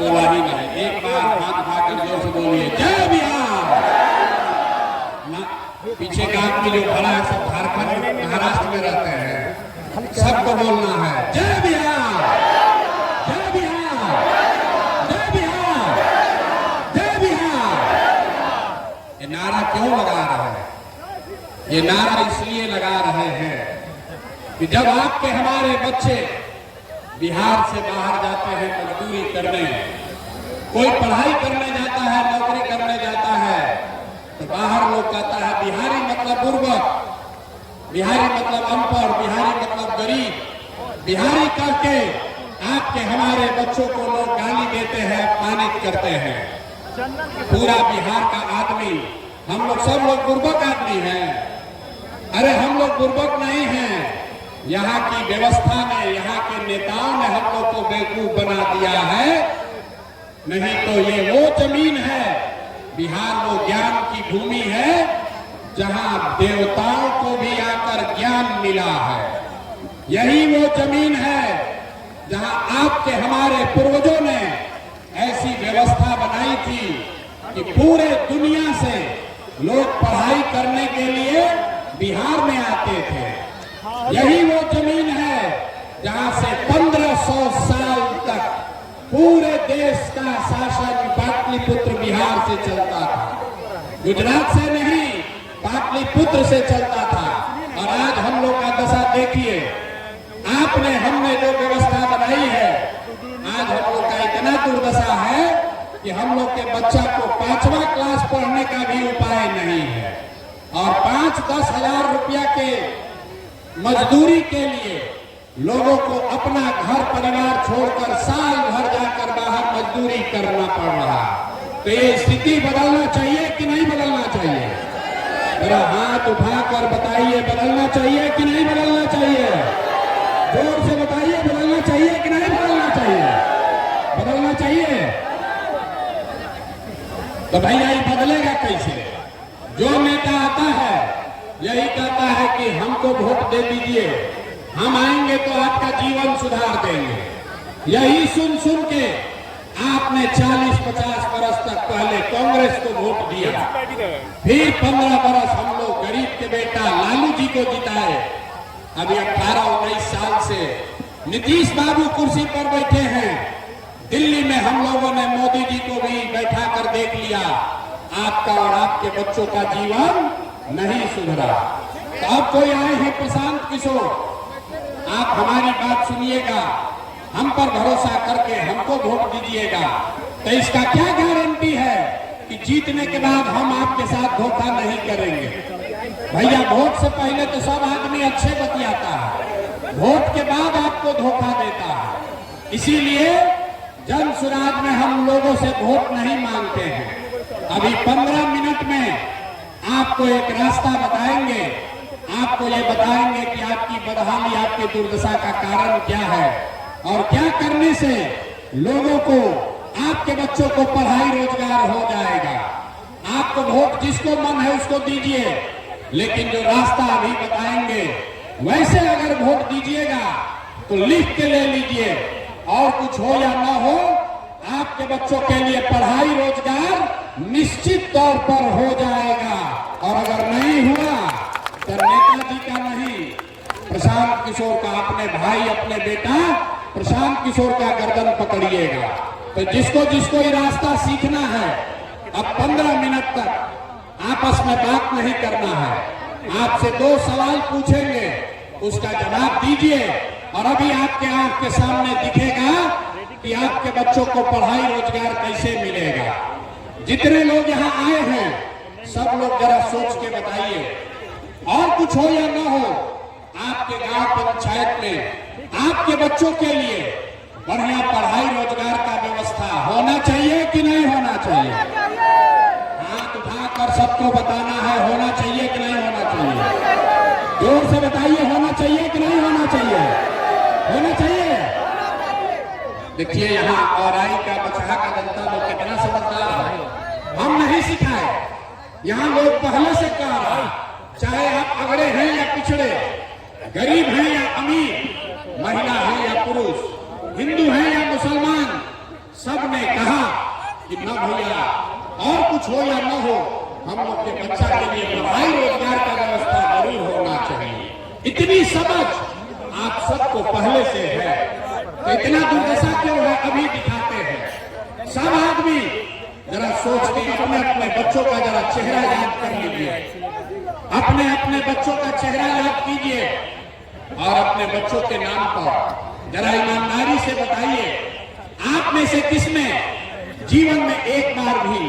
बोला ही नहीं। एक बार हाथ उठाकर जोर से बोलिए जय बिहार। पीछे का आदमी जो खड़ा है सब झारखंड महाराष्ट्र में रहते हैं, सबको बोलना है जय बिहार, जय बिहार, जय बिहार, जय बिहार। ये नारा क्यों लगा रहे हैं? ये नारा इसलिए लगा रहे हैं कि जब आपके हमारे बच्चे बिहार से बाहर जाते हैं मजदूरी करने, कोई पढ़ाई करने जाता है, नौकरी करने जाता है, तो बाहर लोग कहता है बिहारी मतलब बुर्बक, बिहारी मतलब अनपढ़, बिहारी मतलब गरीब। बिहारी करके आपके हमारे बच्चों को लोग गाली देते हैं, अपमानित करते हैं। पूरा बिहार का आदमी, हम लोग सब लोग बुर्बक आदमी हैं। अरे हम लोग बुर्बक नहीं हैं, यहाँ की व्यवस्था ने, यहाँ के नेताओं ने हम लोग को बेवकूफ बना दिया है। नहीं तो ये वो जमीन है, बिहार वो ज्ञान की भूमि है जहाँ देवताओं को भी आकर ज्ञान मिला है। यही वो जमीन है जहाँ आपके हमारे पूर्वजों ने ऐसी व्यवस्था बनाई थी कि पूरे दुनिया से लोग पढ़ाई करने के लिए बिहार में आते थे। यही वो जमीन है जहां से 1500 साल तक पूरे देश का शासन पाटलिपुत्र बिहार से चलता था, गुजरात से नहीं, पाटलिपुत्र से चलता था। और आज हम लोग का दशा देखिए, आपने हमने जो व्यवस्था बनाई है, आज हम लोग का इतना दुर्दशा है कि हम लोग के बच्चा को 5वां क्लास पढ़ने का भी उपाय नहीं है। और 5-10 हजार रुपया के मजदूरी के लिए लोगों को अपना घर परिवार छोड़कर साल भर जाकर बाहर मजदूरी करना पड़ रहा। तो ये स्थिति बदलना चाहिए कि नहीं बदलना चाहिए? मेरा हाथ उठाकर बताइए, बदलना चाहिए कि नहीं बदलना चाहिए? जोर से बताइए, बदलना चाहिए कि नहीं बदलना चाहिए? बदलना चाहिए। तो भैया ये बदलेगा कैसे? जो नेता आता है यही कहता है कि हमको वोट दे दीजिए, हम आएंगे तो आपका जीवन सुधार देंगे। यही सुन सुन के आपने 40-50 बरस तक पहले कांग्रेस को वोट दिया, फिर 15 बरस हम लोग गरीब के बेटा लालू जी को जिताए। अभी 18-19 साल से नीतीश बाबू कुर्सी पर बैठे हैं। दिल्ली में हम लोगों ने मोदी जी को भी बैठा कर देख लिया, आपका और आपके बच्चों का जीवन नहीं सुधरा। तो अब कोई आए हैं प्रशांत किशोर, आप हमारी बात सुनिएगा, हम पर भरोसा करके हमको वोट दीजिएगा। तो इसका क्या गारंटी है कि जीतने के बाद हम आपके साथ धोखा नहीं करेंगे? भैया वोट से पहले तो सब आदमी अच्छे बतियाता है, वोट के बाद आपको धोखा देता है। इसीलिए जन सुराज में हम लोगों से वोट नहीं मांगते हैं। अभी 15 मिनट में आपको एक रास्ता बताएंगे, आपको ये बताएंगे कि आपकी बदहाली, आपकी दुर्दशा का कारण क्या है और क्या करने से लोगों को, आपके बच्चों को पढ़ाई रोजगार हो जाएगा। आपको वोट जिसको मन है उसको दीजिए, लेकिन जो रास्ता अभी बताएंगे वैसे अगर वोट दीजिएगा तो लिख के ले लीजिए, और कुछ हो या ना हो, आपके बच्चों के लिए पढ़ाई रोजगार निश्चित तौर पर हो जाएगा। और अगर नहीं हुआ तो नेताजी का नहीं, प्रशांत किशोर का, अपने भाई, अपने बेटा प्रशांत किशोर का गर्दन पकड़िएगा। तो जिसको जिसको ये रास्ता सीखना है, अब 15 मिनट तक आपस में बात नहीं करना है। आपसे 2 सवाल पूछेंगे, उसका जवाब दीजिए। और अभी आपके आंख के सामने दिखेगा कि आपके बच्चों को पढ़ाई रोजगार कैसे मिलेगा। जितने लोग यहाँ आए हैं सब लोग जरा सोच के बताइए, और कुछ हो या ना हो, आपके गांव पंचायत में आपके बच्चों के लिए बढ़िया पढ़ाई रोजगार का व्यवस्था होना चाहिए कि नहीं होना चाहिए? हाथ उठाकर सबको बताना है, होना चाहिए कि नहीं होना चाहिए? जोर से बताइए, होना चाहिए कि नहीं होना चाहिए? होना चाहिए। देखिए यहाँ औराई का, बछड़ा का जनता लोग कितना समझदार है, हम नहीं सिखाए, यहाँ लोग पहले से कह रहा है, चाहे आप अगड़े हैं या पिछड़े, गरीब हैं या अमीर, महिला है या पुरुष, हिंदू है या मुसलमान, सबने कहा कि न भैया और कुछ हो या न हो, हम लोग के बच्चा के लिए पढ़ाई रोजगार का व्यवस्था जरूर होना चाहिए। इतनी समझ आप सबको पहले से है, तो इतना दुर्दशा क्यों है अभी दिखाते हैं। सब आदमी जरा सोच के अपने अपने बच्चों का जरा चेहरा याद कर लीजिए, अपने अपने बच्चों का चेहरा याद कीजिए और अपने बच्चों के नाम पर जरा ईमानदारी से बताइए, आप में से किसने जीवन में एक बार भी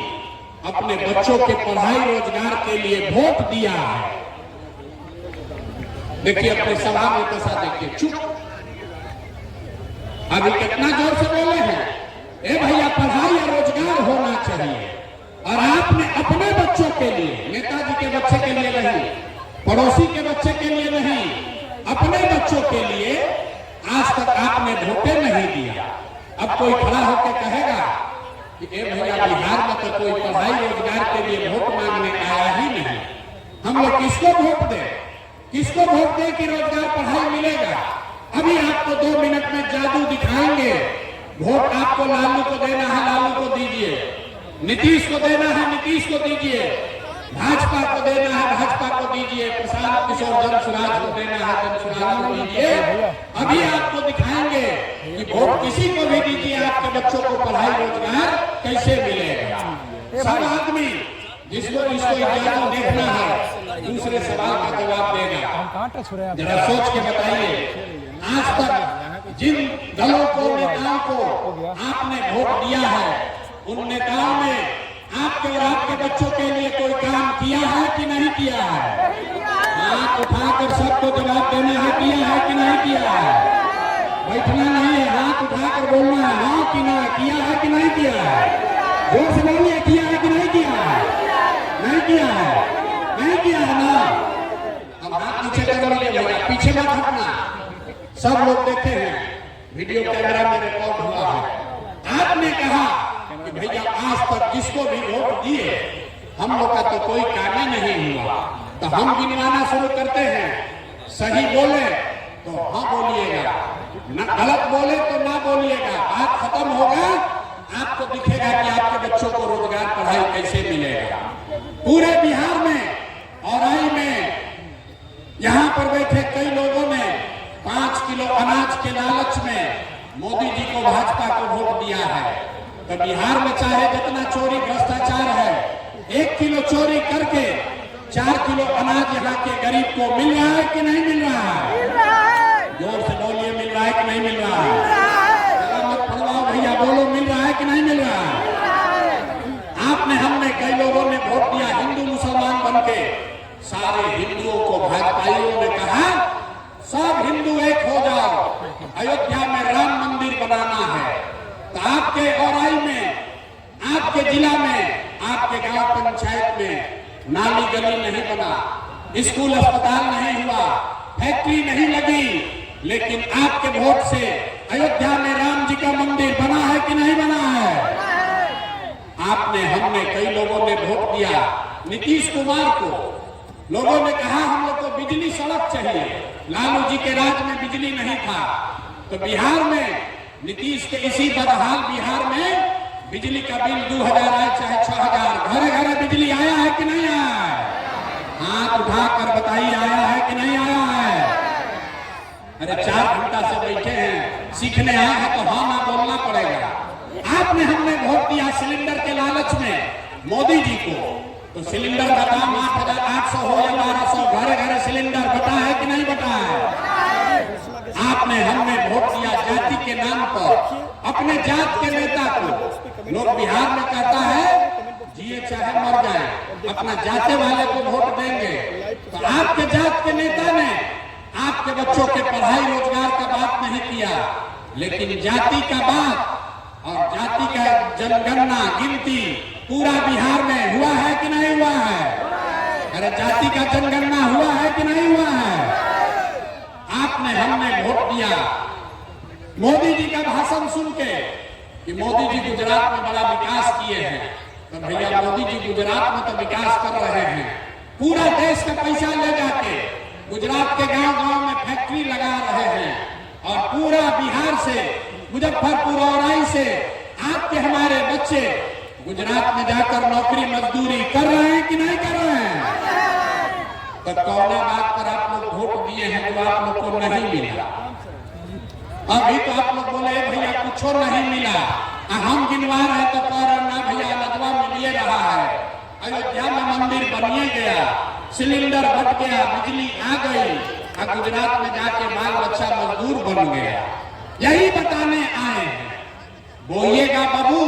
अपने बच्चों के पढ़ाई रोजगार के लिए वोट दिया है? देखिए अपने सभा में दशा देखिए, चुप। अभी कितना जोर से बोले हैं, ए भैया पढ़ाई या रोजगार होना चाहिए। और आपने अपने बच्चों के लिए, नेताजी के बच्चे के लिए नहीं, पड़ोसी के बच्चे के लिए नहीं, अपने बच्चों के लिए आज तक आपने वोटे नहीं दिया। अब कोई खड़ा होकर कहेगा कि ए भैया बिहार में तो कोई पढ़ाई रोजगार के लिए वोट मांगने आया ही नहीं, हम लोग किसको वोट दें, किसको वोट दें कि रोजगार पढ़ाई मिलेगा? अभी आपको 2 मिनट में जादू दिखाएंगे। वोट आपको लालू को देना है, लालू को दीजिए। नीतीश को देना है, नीतीश को दीजिए। भाजपा को देना है, भाजपा को दीजिए। प्रशांत किशोर जनसुराज को देना है, जनसुराज को दीजिए। अभी आपको दिखाएंगे कि वोट किसी को भी दीजिए, आपके बच्चों को पढ़ाई रोजगार कैसे मिलेगा। सब आदमी जिसको जादू देखना है दूसरे सवाल का जवाब देगा। जरा सोच के बताइए, आज तक जिन दलों को, नेताओं को आपने वोट दिया है, उन नेताओं ने आपके और आपके बच्चों के लिए कोई काम किया है कि नहीं किया है? हाथ उठाकर सबको जवाब देना है, किया है कि नहीं किया है? बैठना नहीं है, हाथ उठाकर बोलना है, हाँ कि ना, किया है कि नहीं किया है? जोर से बोलिए, किया है कि नहीं किया है? नहीं किया है, नहीं किया है ना? अब हाथ नीचे कर लीजिए भैया, पीछे मत हटना। सब लोग देखे हैं, वीडियो कैमरा में रिकॉर्ड हुआ है। आपने कहा कि भैया आज तक जिसको भी वोट दिए हम लोग का तो कोई काम ही नहीं हुआ, तो हम गिनवाना शुरू करते हैं। सही बोले तो हाँ बोलिएगा, न गलत बोले तो ना बोलिएगा। बात खत्म होगा, आपको दिखेगा कि आपके बच्चों को रोजगार पढ़ाई कैसे मिलेगा। पूरे बिहार में औराई में यहाँ पर बैठे कई लोगों ने 5 किलो अनाज के लालच में मोदी जी को, भाजपा को वोट दिया है। तो बिहार में चाहे जितना चोरी भ्रष्टाचार है, 1 किलो चोरी करके 4 किलो अनाज यहाँ के गरीब को मिल रहा है कि नहीं मिल रहा है? जोर से बोलिए, मिल रहा है कि नहीं मिल रहा है? मत फड़वाओ भैया, बोलो मिल रहा है कि नहीं मिल रहा है? आपने, हमने, कई लोगों ने वोट दिया हिंदू मुसलमान बन के। सारे हिंदुओं को भाजपाइयों ने कहा सब हिंदू एक हो जाओ, अयोध्या में राम मंदिर बनाना है। तो आपके औराई में, आपके जिला में, आपके गांव पंचायत में नाली गली नहीं बना, स्कूल अस्पताल नहीं हुआ, फैक्ट्री नहीं लगी, लेकिन आपके वोट से अयोध्या में राम जी का मंदिर बना है कि नहीं बना है? आपने, हमने, कई लोगों ने वोट दिया नीतीश कुमार को। लोगों ने कहा हम लोग को बिजली सड़क चाहिए, लालू जी के राज में बिजली नहीं था। तो बिहार में नीतीश के इसी बदहाल बिहार में बिजली का बिल 2000 आए चाहे 6000, घरे घरे बिजली आया है कि नहीं आया है? हाथ उठाकर बताइए, आया है कि नहीं आया है? अरे 4 घंटा से बैठे हैं, सीखने आए हैं तो हाँ ना बोलना पड़ेगा। आपने, हमने वोट दिया सिलेंडर के लालच में मोदी जी को। तो सिलेंडर का दाम 8800 हो या 1200, घरे घरे सिलेंडर बटा है कि नहीं बटा है? आपने, हमने वोट दिया जाति के नाम पर, अपने जात के नेता को। लोग बिहार में कहता है जिए चाहे मर जाए, अपना जाते वाले को वोट देंगे। तो आपके जात के नेता ने आपके बच्चों के पढ़ाई रोजगार का बात नहीं किया, लेकिन जाति का बात और जाति का जनगणना, गिनती पूरा बिहार में हुआ है कि नहीं हुआ है? अरे जाति का जनगणना हुआ है कि नहीं हुआ है? आपने, हमने वोट दिया मोदी जी का भाषण सुन के कि मोदी जी गुजरात में बड़ा विकास किए हैं। तो भैया मोदी जी गुजरात में तो विकास कर रहे हैं, पूरा देश का पैसा ले जाके गुजरात के गांव गांव में फैक्ट्री लगा रहे हैं और पूरा बिहार से, मुजफ्फरपुर, औराई से आपके हमारे बच्चे गुजरात में जाकर नौकरी मजदूरी कर रहे हैं कि नहीं कर रहे हैं? तो कौन बात पर आप लोग वोट दिए हैं जो आप लोग को नहीं मिला? अभी तो आप लोग बोले भैया कुछ नहीं मिला, हम गिनवा रहे तो कह रहे ना भैया लदवा मिलिए रहा है। अयोध्या में मंदिर बनिए गया, सिलेंडर बट गया, बिजली आ गई, और गुजरात में जाके बाल बच्चा मजदूर बन गया। यही बताने आए हैं। बोइएगा बाबू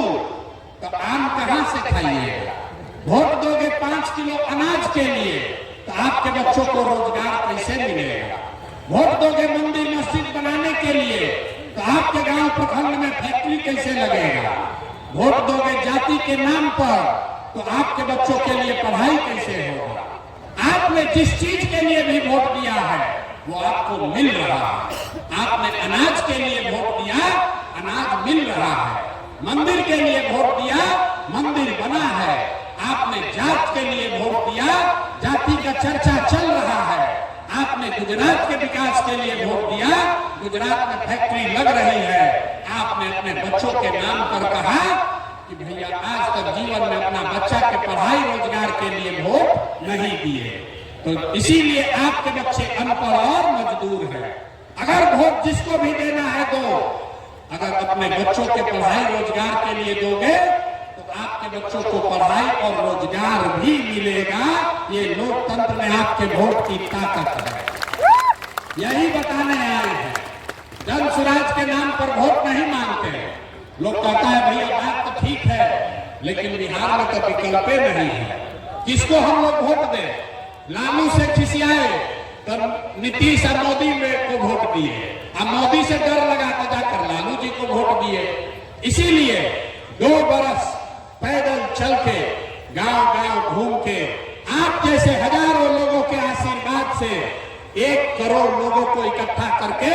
तो आम कहां से खाइएगा? वोट दोगे 5 किलो अनाज के लिए तो आपके बच्चों को रोजगार कैसे मिलेगा? वोट दोगे मंदिर मस्जिद बनाने के लिए तो आपके गांव प्रखंड में फैक्ट्री कैसे लगेगा? वोट दोगे जाति के नाम पर तो आपके बच्चों के लिए पढ़ाई कैसे होगा? आपने जिस चीज के लिए भी वोट दिया है वो आपको मिल रहा है। आपने अनाज के लिए वोट दिया, अनाज मिल रहा है। मंदिर के लिए वोट दिया, मंदिर बना है। आपने जात के लिए वोट दिया, जाति का चर्चा चल रहा है। आपने गुजरात के विकास के लिए वोट दिया, गुजरात में फैक्ट्री लग रही है। आपने अपने बच्चों के नाम पर कहा कि भैया आज तक जीवन में अपना बच्चा के पढ़ाई रोजगार के लिए वोट नहीं दिए, तो इसीलिए आपके बच्चे अनपढ़ और मजदूर हैं। अगर वोट जिसको भी देना है दो, अगर अपने बच्चों के पढ़ाई रोजगार के लिए दोगे तो आपके बच्चों को पढ़ाई और रोजगार भी मिलेगा। ये लोकतंत्र में आपके वोट की ताकत है। यही बताने आए हैं। जन स्वराज के नाम पर वोट नहीं मांगते। लोग कहता है भैया बात तो ठीक है, लेकिन बिहार में तो विकल्प नहीं है। किसको हम लोग वोट दें? लालू से खिसियाए तो नीतीश और मोदी में को वोट दिए, अब मोदी से डर लगा तो जाकर लालू जी को वोट दिए। इसीलिए 2 बरस पैदल चल के गांव गांव घूम के आप जैसे हजारों लोगों के आशीर्वाद से 1 करोड़ लोगों को इकट्ठा करके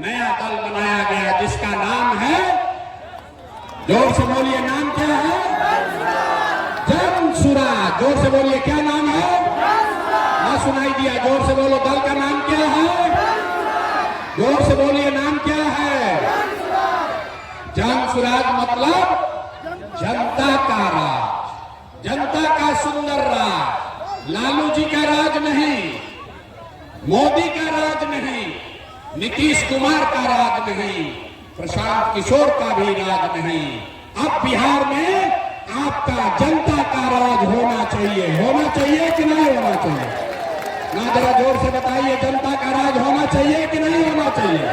नया दल बनाया गया, जिसका नाम है, जोर से बोलिए, नाम क्या है? जन स्वराज। जोर से बोलिए, क्या नाम है? ना सुनाई दिया, जोर से बोलो, दल का नाम क्या है? जोर से बोलिए, नाम क्या है? जन स्वराज मतलब जनता का राज, जनता का सुंदर राज। लालू जी का राज नहीं, मोदी का राज नहीं, नीतीश कुमार का राज नहीं, प्रशांत किशोर का भी राज नहीं। अब बिहार में आपका जनता का राज होना चाहिए। होना चाहिए कि नहीं होना चाहिए? ना जरा जोर से बताइए, जनता का राज होना चाहिए कि नहीं होना चाहिए?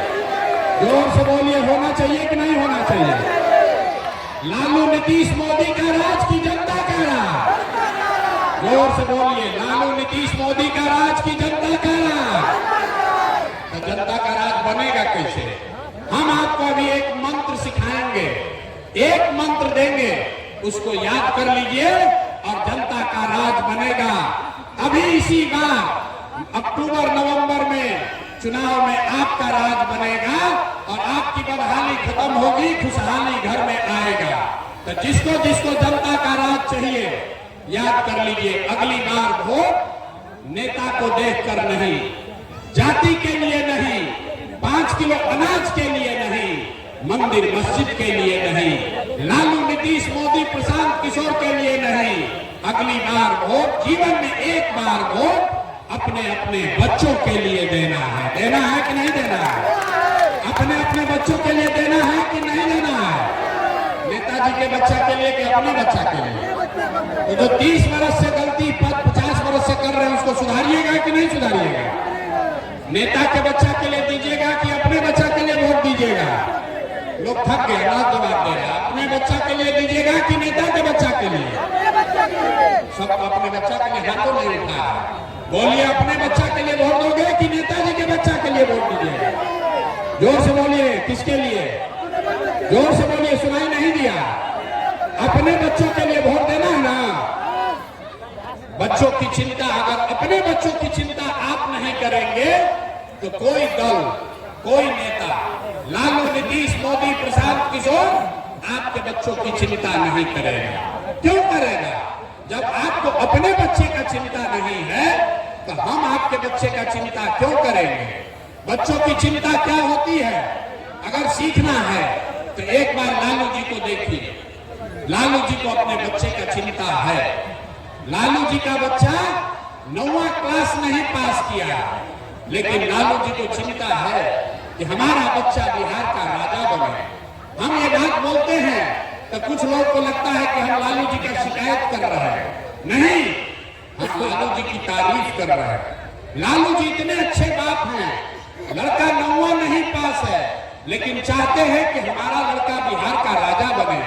जोर से बोलिए, होना चाहिए कि नहीं होना चाहिए? लालू नीतीश मोदी का राज की जनता का राज? जोर से बोलिए, लालू नीतीश मोदी का राज की जनता का राज? तो जनता का राज बनेगा कैसे? हम आपको अभी एक मंत्र सिखाएंगे, एक मंत्र देंगे, उसको याद कर लीजिए और जनता का राज बनेगा। अभी इसी बार अक्टूबर नवंबर में चुनाव में आपका राज बनेगा और आपकी बदहाली खत्म होगी, खुशहाली घर में आएगा। तो जिसको जिसको जनता का राज चाहिए याद कर लीजिए, अगली बार वोट नेता को देखकर नहीं, जाति के लिए नहीं, 5 किलो अनाज के लिए नहीं, मंदिर मस्जिद के लिए नहीं, लालू नीतीश मोदी प्रशांत किशोर के लिए नहीं, अगली बार वोट जीवन में एक बार वोट अपने अपने बच्चों के लिए देना है। देना है कि नहीं देना है? अपने अपने बच्चों के लिए देना है कि नहीं देना है? नेताजी के बच्चा के लिए कि अपने बच्चा के लिए? तो जो 30 वर्ष से गलती 50 वर्ष से कर रहे हैं उसको सुधारिएगा कि नहीं सुधारिएगा? नेता के बच्चा के लिए दीजिएगा कि अपने बच्चा के लिए वोट दीजिएगा? लोग थक गए, ना जवाब दे रहे। अपने बच्चा के लिए दीजिएगा कि नेता के बच्चा के लिए? सब अपने बच्चा के लिए हाथों नहीं उठा है। बोलिए, अपने बच्चा के लिए वोट दोगे कि नेताजी के बच्चा के लिए वोट दीजिएगा? जोर से बोलिए, किसके लिए? जोर से बोलिए, सुनाई नहीं दिया। अपने बच्चों के लिए वोट देना है ना? बच्चों की चिंता, अगर अपने बच्चों की चिंता आप नहीं करेंगे तो कोई दल, कोई नेता, लालू नीतीश मोदी प्रशांत किशोर आपके बच्चों की चिंता नहीं करेगा। क्यों करेगा? जब आपको अपने बच्चे का चिंता नहीं है तो हम आपके बच्चे का चिंता क्यों करेंगे? बच्चों की चिंता क्या होती है? अगर सीखना है तो एक बार लालू जी को देखिए, लालू जी को अपने बच्चे का चिंता है। लालू जी का बच्चा 9वां क्लास नहीं पास किया, लेकिन लालू जी को चिंता है कि हमारा बच्चा बिहार का राजा बने। हम ये बात बोलते हैं तो कुछ लोग को लगता है कि हम लालू जी का शिकायत कर रहे हैं। नहीं, हम लालू जी की तारीफ कर रहे हैं। लालू जी इतने अच्छे बाप हैं, लड़का 9वां नहीं पास है, लेकिन चाहते हैं कि हमारा लड़का बिहार का राजा बने।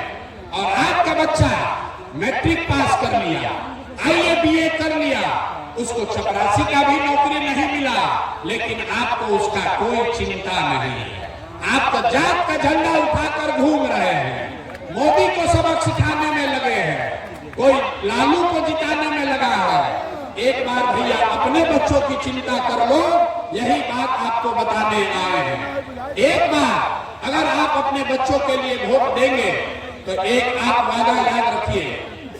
और आपका बच्चा मैट्रिक पास कर लिया, IAA BA कर लिया, उसको चपरासी का भी नौकरी नहीं मिला, लेकिन आपको उसका कोई चिंता नहीं है। आप तो जात का झंडा उठाकर घूम रहे हैं, मोदी को सबक सिखाने में लगे हैं, कोई लालू को जिताने में लगा है। एक बार भैया अपने बच्चों की चिंता कर लो, यही बात आपको बताने आए हैं। एक बार अगर आप अपने बच्चों के लिए वोट देंगे तो एक आप वादा याद रखिए,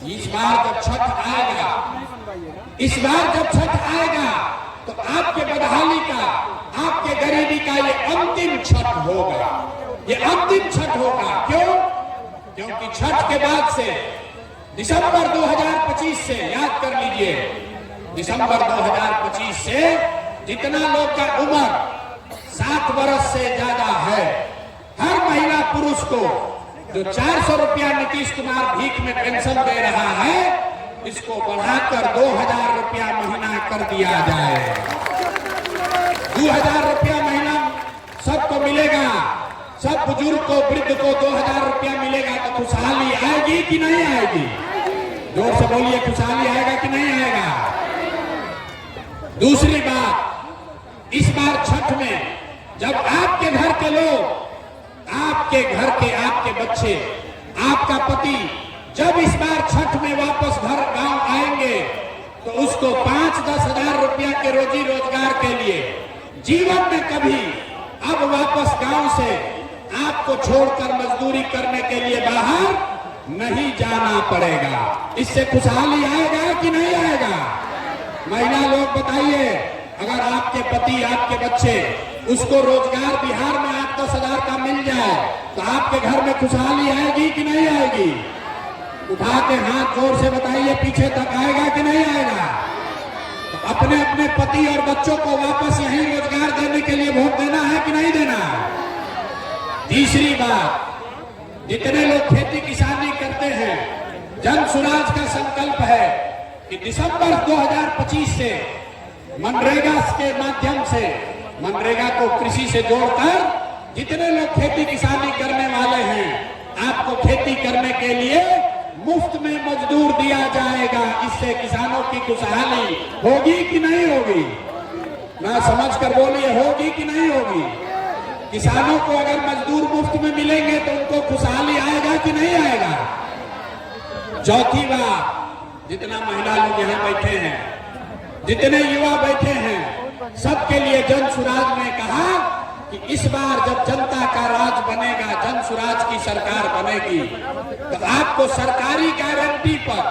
इस बार जब छठ आएगा, इस बार जब छठ आएगा तो आपके बदहाली का, आपके गरीबी का ये अंतिम छठ होगा, ये अंतिम छठ होगा। क्यों? क्योंकि छठ के बाद से दिसंबर 2025 से, याद कर लीजिए, दिसंबर 2025 से जितना लोग का उम्र 60 वर्ष से ज्यादा है, हर महिला पुरुष को जो 400 रुपया नीतीश कुमार भीख में पेंशन दे रहा है, इसको बढ़ाकर 2000 रुपया महीना कर दिया जाए। 2000 रुपया महीना सबको मिलेगा, सब बुजुर्ग को, वृद्ध को 2000 रुपया मिलेगा तो खुशहाली आएगी कि नहीं आएगी? जोर से बोलिए, खुशहाली आएगा कि नहीं आएगा? दूसरी बात, इस बार छठ में जब आपके घर के लोग, आपके घर के, आपके बच्चे, आपका पति जब इस बार छठ में वापस घर गांव आएंगे तो उसको 5-10 हजार रुपया के रोजी रोजगार के लिए जीवन में कभी अब वापस गांव से आपको छोड़कर मजदूरी करने के लिए बाहर नहीं जाना पड़ेगा। इससे खुशहाली आएगा कि नहीं आएगा? महिला लोग बताइए, अगर आपके पति, आपके बच्चे, उसको रोजगार बिहार में 8-10 हजार का मिल जाए तो आपके घर में खुशहाली आएगी कि नहीं आएगी? उठा के हाथ जोर से बताइए, पीछे तक आएगा कि नहीं आएगा? तो अपने अपने पति और बच्चों को वापस यही रोजगार देने के लिए वोट देना है कि नहीं देना? तीसरी बात, जितने लोग खेती किसानी करते हैं, जन सुराज का संकल्प है कि दिसंबर 2025 से मनरेगा के माध्यम से, मनरेगा को कृषि से जोड़कर जितने लोग खेती किसानी करने वाले हैं, आपको खेती करने के लिए मुफ्त में मजदूर दिया जाएगा। इससे किसानों की खुशहाली होगी कि नहीं होगी? ना समझ कर बोलिए, होगी कि नहीं होगी? किसानों को अगर मजदूर मुफ्त में मिलेंगे तो उनको खुशहाली आएगा कि नहीं आएगा? चौथी बात, जितना महिला लोग यहाँ बैठे हैं, जितने युवा बैठे हैं, सबके लिए जन सुराज ने कहा कि इस बार जब जनता का राज बनेगा, जन सुराज की सरकार बनेगी, तो आपको सरकारी गारंटी पर,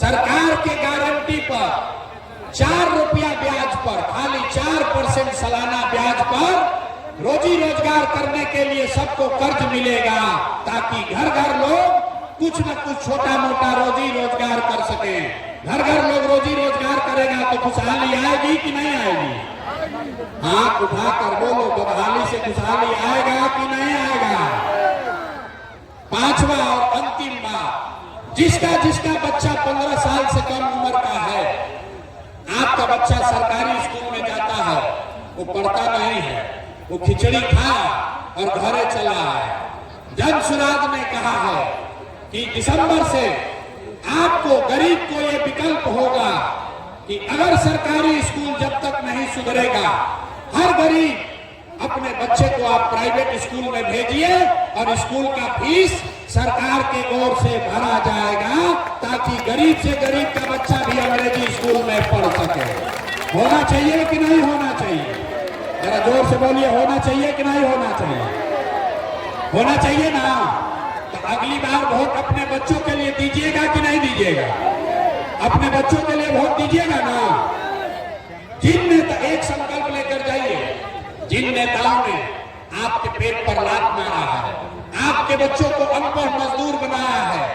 सरकार के गारंटी पर 4 रुपया ब्याज पर, खाली 4% सालाना ब्याज पर रोजी रोजगार करने के लिए सबको कर्ज मिलेगा, ताकि घर घर लोग कुछ न कुछ छोटा मोटा रोजी रोजगार कर सके। घर घर लोग रोजी रोजगार करेगा तो खुशहाली आएगी कि नहीं आएगी? हाथ उठाकर बोलो, बदहाली से खुशहाली आएगा कि नहीं आएगा? पांचवा और अंतिम बात, जिसका जिसका बच्चा 15 साल से कम उम्र का है, आपका बच्चा सरकारी स्कूल में जाता है, वो पढ़ता नहीं है, वो खिचड़ी खाया और घरे चला आया। जन सुराज ने कहा है कि दिसंबर से आपको, गरीब को ये विकल्प होगा कि अगर सरकारी स्कूल जब तक नहीं सुधरेगा, हर गरीब अपने बच्चे को आप प्राइवेट स्कूल में भेजिए और स्कूल का फीस सरकार के ओर से भरा जाएगा, ताकि गरीब से गरीब का बच्चा भी अंग्रेजी स्कूल में पढ़ सके। होना चाहिए कि नहीं होना चाहिए? जरा जोर से बोलिए, होना चाहिए कि नहीं होना चाहिए? होना चाहिए ना? तो अगली बार वोट अपने बच्चों के लिए दीजिएगा कि नहीं दीजिएगा? अपने बच्चों के लिए वोट दीजिएगा ना? जिन नेता, एक संकल्प लेकर जाइए, जिन नेताओं ने आपके पेट पर लात मारा है, आप आपके बच्चों को अनपढ़ मजदूर बनाया है,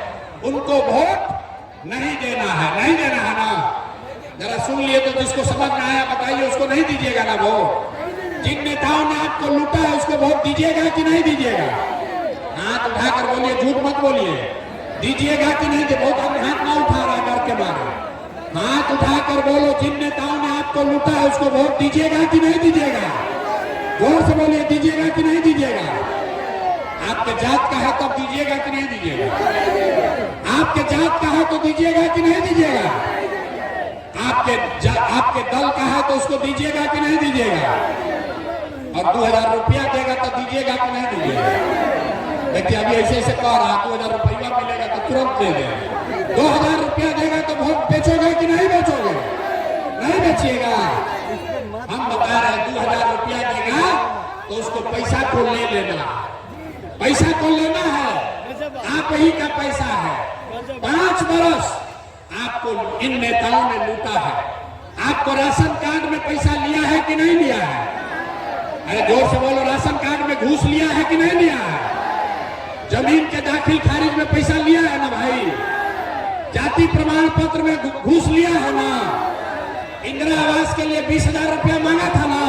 उनको वोट नहीं देना है, नहीं देना है ना। जरा सुन लिए तो जिसको समझ में आया बताइए, उसको नहीं दीजिएगा ना वोट। जिन नेताओं ने आपको लूटा है उसको वोट दीजिएगा कि नहीं दीजिएगा? हाथ उठाकर बोलिए, झूठ मत बोलिए, दीजिएगा कि नहीं? बहुत आदमी हाथ ना उठा रहा डर के मारे। हाथ उठाकर बोलो, जिन नेताओं ने आपको लूटा है उसको वोट दीजिएगा कि नहीं दीजिएगा? जोर से बोलिए, दीजिएगा कि नहीं दीजिएगा? आपके जात का है तब दीजिएगा कि नहीं दीजिएगा? आपके जात का है तो दीजिएगा कि नहीं दीजिएगा? आपके दल का है तो उसको दीजिएगा कि नहीं दीजिएगा? और 2000 रुपया देगा तो दीजिएगा कि नहीं दीजिएगा? देखिए अभी ऐसे ऐसे कह रहा, 2000 रुपया मिलेगा तो तुरंत दे देगा। 2000 रुपया देगा तो वोट बेचोगे कि नहीं बेचोगे? नहीं बेचिएगा। हम बता रहे हैं 2000 रुपया देगा तो उसको पैसा को ले लेना, पैसा को लेना है, आप ही का पैसा है। 5 बरस आपको इन नेताओं ने लूटा है। आपको राशन कार्ड में पैसा लिया है कि नहीं लिया है? अरे जोर से बोलो, राशन कार्ड में घूस लिया है कि नहीं लिया है? जमीन के दाखिल खारिज में पैसा लिया है ना भाई? जाति प्रमाण पत्र में घूस लिया है ना? इंदिरा आवास के लिए 20,000 रुपया मांगा था ना?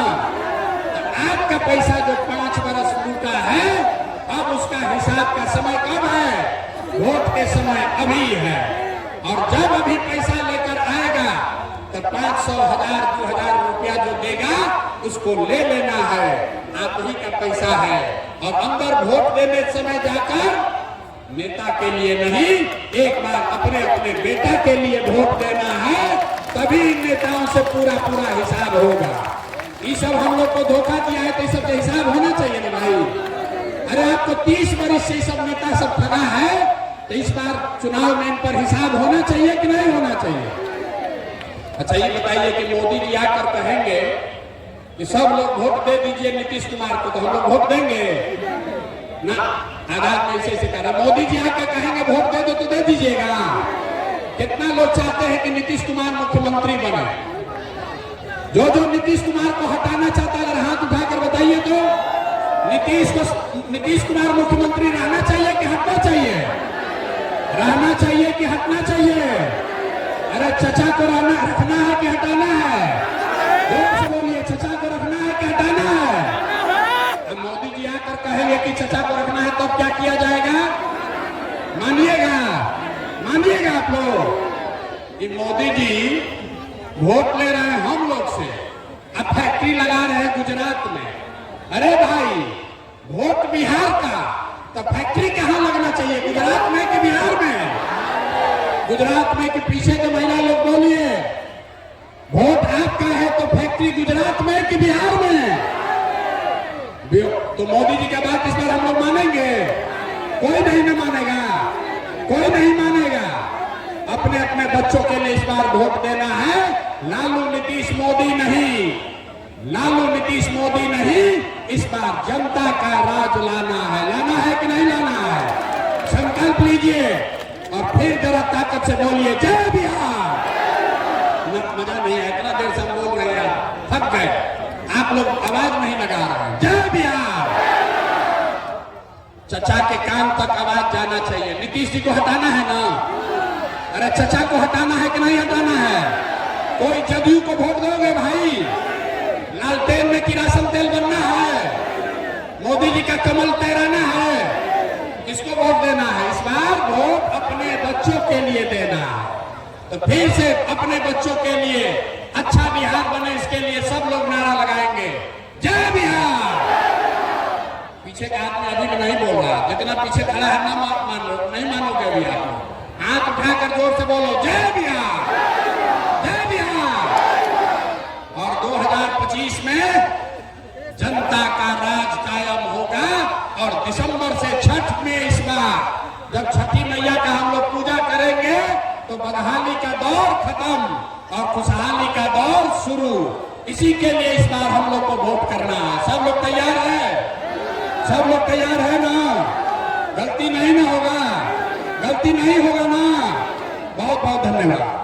तो आपका पैसा जो 5 बरस लूटा है, अब उसका हिसाब का समय कब है? वोट के समय अभी है। और जब अभी पैसा लेकर आएगा तो 500, 1000, 2000 रुपया जो देगा उसको ले लेना है, आप ही का पैसा है। और अंदर वोट देने समय जाकर नेता के लिए नहीं, एक बार अपने अपने बेटा के लिए वोट देना है, तभी इन नेताओं से पूरा पूरा हिसाब होगा। ये सब हम लोग को धोखा दिया है तो ये सब हिसाब होना चाहिए ना भाई। अरे आपको 30 वर्ष से सब नेता सब ठगा है, तो इस बार चुनाव में इन पर हिसाब होना चाहिए कि नहीं होना चाहिए? अच्छा ये बताइए कि मोदी जी आकर कहेंगे कि सब लोग वोट दे दीजिए नीतीश कुमार को, तो हम लोग वोट देंगे ना? आधार में ऐसे कह रहा, मोदी जी आकर कहेंगे वोट दे दो तो दे दीजिएगा? कितना लोग चाहते हैं कि नीतीश कुमार मुख्यमंत्री बने? जो नीतीश कुमार को हटाना चाहता है, अगर हाथ उठाकर बताइए तो। नीतीश कुमार मुख्यमंत्री रहना चाहिए कि हटना चाहिए? रहना चाहिए कि हटना चाहिए? अरे चचा को रखना है कि हटाना है? जोर से बोलिए, चचा को रखना है कि हटाना है? अब मोदी जी आकर कहेंगे कि चचा को रखना है, तब क्या किया जाएगा? मानिएगा, मानिएगा आप लोग कि मोदी जी वोट ले रहे हैं हम लोग से, अब फैक्ट्री लगा रहे हैं गुजरात में। अरे भाई, वोट बिहार का, तो फैक्ट्री कहाँ लगना चाहिए, गुजरात में कि बिहार में? गुजरात में कि पीछे के महिला लोग बोलिए, वोट आपका है तो फैक्ट्री गुजरात में कि बिहार में? तो मोदी जी की बात इस बार हम लोग मानेंगे? कोई नहीं न मानेगा, कोई नहीं मानेगा। अपने अपने बच्चों के लिए इस बार वोट देना है, लालू नीतीश मोदी नहीं, लालू नीतीश मोदी नहीं, इस बार जनता का राज लाना है। लाना है कि नहीं लाना है? संकल्प लीजिए और फिर जरा ताकत से बोलिए, जय बिहार। मजा नहीं है, इतना देर से हम बोल रहे हैं, थक गए, आप लोग आवाज नहीं लगा रहे हैं। जय बिहार। चचा के कान तक आवाज जाना चाहिए। नीतीश जी को हटाना है ना? अरे चचा को हटाना है कि नहीं हटाना है? कोई जदयू को वोट दोगे भाई? लालटेन में किरासन तेल बनना है, मोदी जी का कमल तैराना है, किसको वोट देना है? इस बार वोट अपने बच्चों के लिए देना है। तो फिर से अपने बच्चों के लिए अच्छा बिहार बने, इसके लिए सब लोग नारा लगाएंगे, जय बिहार। पीछे का आदमी अभी भी नहीं बोल रहा, जितना पीछे खड़ा है ना मान लो, नहीं मानोगे अभी आप। हाथ उठाकर जोर से बोलो, जय बिहार, जय बिहार। और 2025 में जनता का राज कायम होगा। और दिसंबर से छठ में इस बार जब छठी मैया का हम लोग पूजा करेंगे तो बदहाली का दौर खत्म और खुशहाली का दौर शुरू। इसी के लिए इस बार हम लोग को वोट करना है। सब लोग तैयार है? सब लोग तैयार है ना? गलती नहीं ना होगा, गलती नहीं होगा ना? बहुत बहुत धन्यवाद।